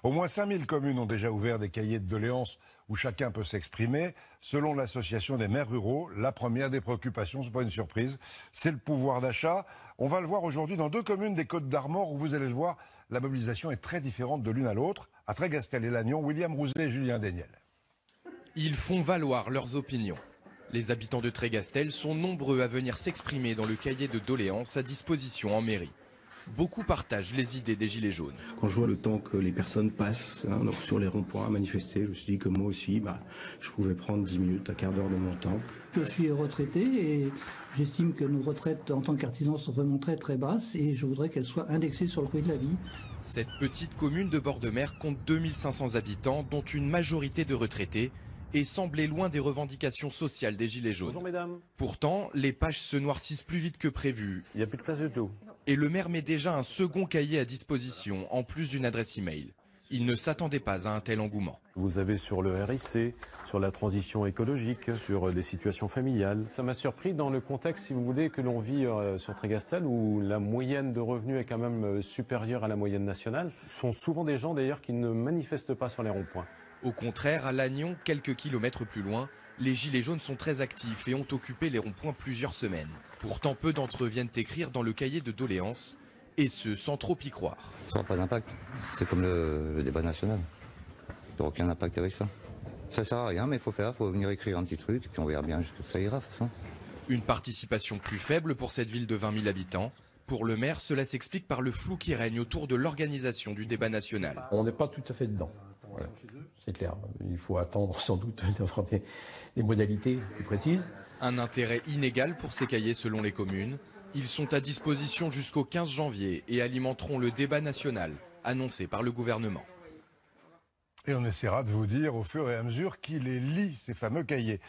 Au moins 5000 communes ont déjà ouvert des cahiers de doléances où chacun peut s'exprimer. Selon l'association des maires ruraux, la première des préoccupations, c'est pas une surprise, c'est le pouvoir d'achat. On va le voir aujourd'hui dans 2 communes des Côtes-d'Armor où vous allez le voir, la mobilisation est très différente de l'une à l'autre. À Trégastel et Lannion, William Rouzet et Julien Déniel. Ils font valoir leurs opinions. Les habitants de Trégastel sont nombreux à venir s'exprimer dans le cahier de doléances à disposition en mairie. Beaucoup partagent les idées des Gilets jaunes. Quand je vois le temps que les personnes passent donc sur les ronds-points à manifester, je me suis dit que moi aussi, je pouvais prendre 10 minutes, un quart d'heure de mon temps. Je suis retraité et j'estime que nos retraites en tant qu'artisans sont vraiment très très basses et je voudrais qu'elles soient indexées sur le prix de la vie. Cette petite commune de bord de mer compte 2500 habitants, dont une majorité de retraités, et semblait loin des revendications sociales des Gilets jaunes. Bonjour mesdames. Pourtant, les pages se noircissent plus vite que prévu. Il n'y a plus de place du tout. Et le maire met déjà un second cahier à disposition, en plus d'une adresse e-mail. Il ne s'attendait pas à un tel engouement. Vous avez sur le RIC, sur la transition écologique, sur des situations familiales. Ça m'a surpris dans le contexte, si vous voulez, que l'on vit sur Trégastel, où la moyenne de revenus est quand même supérieure à la moyenne nationale. Ce sont souvent des gens d'ailleurs qui ne manifestent pas sur les ronds-points. Au contraire, à Lannion, quelques kilomètres plus loin, les Gilets jaunes sont très actifs et ont occupé les ronds-points plusieurs semaines. Pourtant, peu d'entre eux viennent écrire dans le cahier de doléances, et ce, sans trop y croire. Ça n'aura pas d'impact. C'est comme le débat national. Il n'y aura aucun impact avec ça. Ça sert à rien, mais il faut venir écrire un petit truc, et puis on verra bien jusqu'où ça ira, de toute façon. Une participation plus faible pour cette ville de 20 000 habitants. Pour le maire, cela s'explique par le flou qui règne autour de l'organisation du débat national. On n'est pas tout à fait dedans. Voilà. C'est clair. Il faut attendre sans doute d'avoir des modalités plus précises. Un intérêt inégal pour ces cahiers selon les communes. Ils sont à disposition jusqu'au 15 janvier et alimenteront le débat national annoncé par le gouvernement. Et on essaiera de vous dire au fur et à mesure qui les lit, ces fameux cahiers.